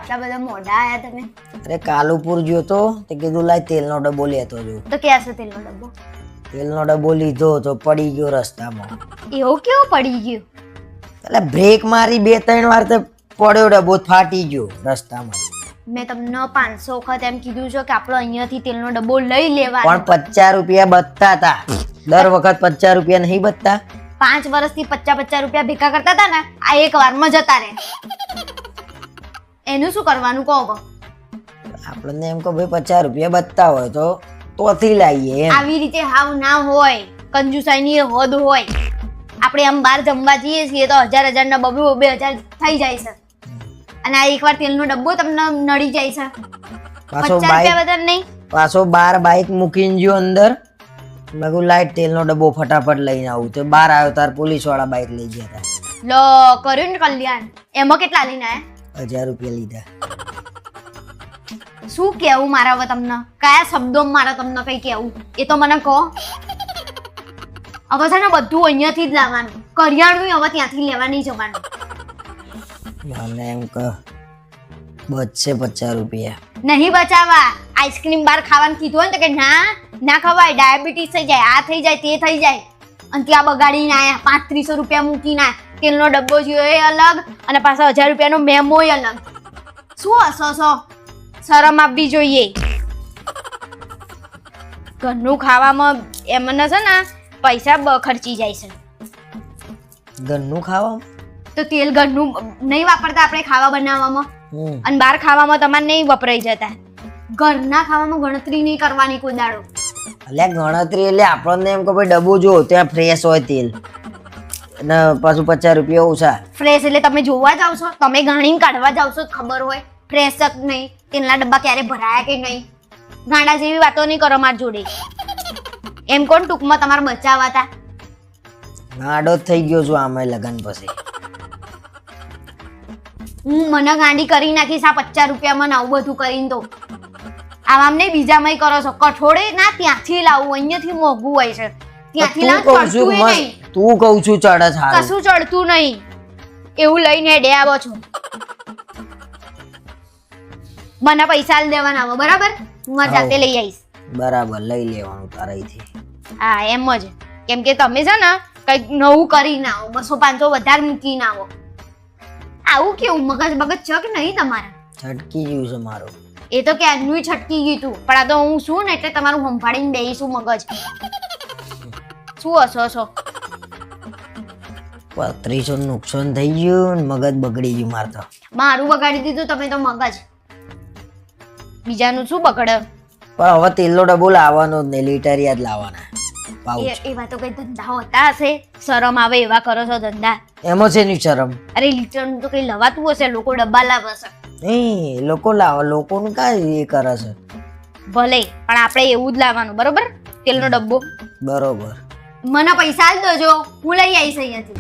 આટલા બધા મોડા આયા તમે? અરે કાલુપુર ગયો તો તે કીધું લાય તેલનો ડબ્બો લેતો જો. તો ક્યાં છે તેલનો ડબ્બો? તેલનો ડબ્બો લીધો તો પડી ગયો રસ્તામાં. એવું કેવું પડી ગયું? એટલે બ્રેક મારી 2-3 વાર તો પડ્યો ડબ્બો ફાટી ગયો રસ્તામાં. મેં તમને 500 વખત એમ કીધું છે કે આપણે અહીંયાથી તેલનો ડબ્બો લઈ લેવાનો. પણ 50 રૂપિયા બચતા હતા. દર વખત 50 રૂપિયા નહીં બચતા. 5 વર્ષથી 50 રૂપિયા ભેગા કરતા હતા ને, આ એક વારમાં જતા રહે. એનું શું કરવાનું કહો? આપણને એમ કહો ભાઈ 50 રૂપિયા બચતા હોય તો તોથી લાવીએ એમ. આવી રીતે હાવ ના હોય, કંજુસાઈની હદ હોય. આપણે આમ બહાર જમવા જઈએ છીએ તો 1000 ના 2,000 થઈ જાય છે, અને આ એકવાર તેલનો ડબ્બો તમને નડી જાય છે. પાછો 50 રૂપિયા વધારે નહીં. પાછો 12 બાઈક મૂકીને ગયો અંદર. મેં કહ્યું લાઈટ તેલનો ડબ્બો ફટાફટ લઈને આવું તો બહાર આવ્યો તાર પોલીસ વાળા બાઈક લઈ ગયા હતા. લો કર્યું ને કલ્યાણ. એમાં કેટલા લઈને આયા? 1000 રૂપિયા લીધા. શું કેવું મારે હવે તમને? કયા શબ્દોમાં મારે તમને કઈ કેવું એ તો મને કહો. હવે છે ને બધું અહીંયાથી જ લાવવાનું. કરિયાણું હવે ત્યાંથી લેવા નહીં જવાનું. મને એમ કે બચશે 50 રૂપિયા. નહીં બચાવવા. આઈસ્ક્રીમ બાર ખાવાનું કીધું હોય ને તો કે ના ખવાય, ડાયાબિટીસ થઈ જાય, આ થઈ જાય, તે થઈ જાય. અને ત્યાં બગાડીને આયા 3500 રૂપિયા મૂકીને આયા. તેલનો ડબ્બો જોયો એ અલગ અને પાછા 1000 રૂપિયાનો મેમોય અલગ. શું હસો? શરમ આપવી જોઈએ. ઘરનું ખાવામાં એમને છે ને પૈસા ખર્ચી જાય છે. ઘરનું ખાવા તો તેલ ઘરનું નહીં વાપરતા આપણે ખાવા બનાવવામાં, અને બહાર ખાવામાં તમારે નહીં વપરાઈ જતા. ઘરના ખાવામાં ગણતરી નહીં કરવાની કોઈ દાડો. એટલે ગણતરી એટલે આપણને એમ કે ભાઈ ડબ્બો જો ત્યાં ફ્રેશ હોય તેલ અને પાછું 50 રૂપિયા ઓછા. ફ્રેશ એટલે તમે જોવા જાવ છો, તમે ગાણીને કાઢવા જાવ છો, ખબર હોય ફ્રેશ જ નહીં. તેલના ડબ્બા ક્યારે ભરાયા કે નહીં. ગાંડા જેવી વાતો નહીં કરો મારી જોડે. એમ કોણ ટૂંકમાં તમારે બચાવવા હતા? ગાંડો જ થઈ ગયો છું આમે લગન પછી. હું મને ગાંડી કરી નાખીશ આ 50 રૂપિયામાં આવું બધું કરીને. તો આમ નહીં બીજામાં કરો છો. કઠોળે ના ત્યાંથી લાવું, અહીંયાથી મોંઘું હોય છે. ત્યાંથી લાવ ચડતું નહીં. તું કહું છું ચડે સારું. કશું ચડતું નહીં. એવું લઈને ડે આવો છો. મને પૈસા દેવાના આવો બરાબર? હું મારી જાતે લઈ આવીશ. બરાબર લઈ લેવાનું તારાથી. હા એમ જ. કેમ કે તમે છે ને કંઈક નવું કરીને આવો, 200-500 વધારે મૂકીને આવો. આવું કેવું મગજ ચક નહીં તમારા? છટકી ગયું છે મારું. એ તો ક્યારનું છટકી ગયું તું, પણ આ તો હું છું ને એટલે તમારું સંભાળીને બેહીશું મગજ. શું હસો? 3500 નુકસાન થઈ ગયું ને મગજ બગડી ગયું માર તો. મારું બગાડી દીધું તમે તો મગજ. બીજાનું શું બગડે? પણ હવે તેલનો ડબ્બો લાવવાનો જ નહીં, લીટર યાદ લાવવાના. એવા તો કઈ ધંધા હોતા હશે. શરમ આવે એવા કરો છો ધંધા. એમાં છે ની શરમ? અરે લીટરનું તો કઈ લવાતું હશે, લોકો ડબ્બા લાવે છે. એ લોકો લાવે, લોકોનું કાંઈ એ કરે છે. ભલે, પણ આપણે એવું જ લાવવાનું બરોબર? તેલનો ડબ્બો બરોબર. મને પૈસા જ દેજો, હું લઈ આવીશ અહીંયાથી.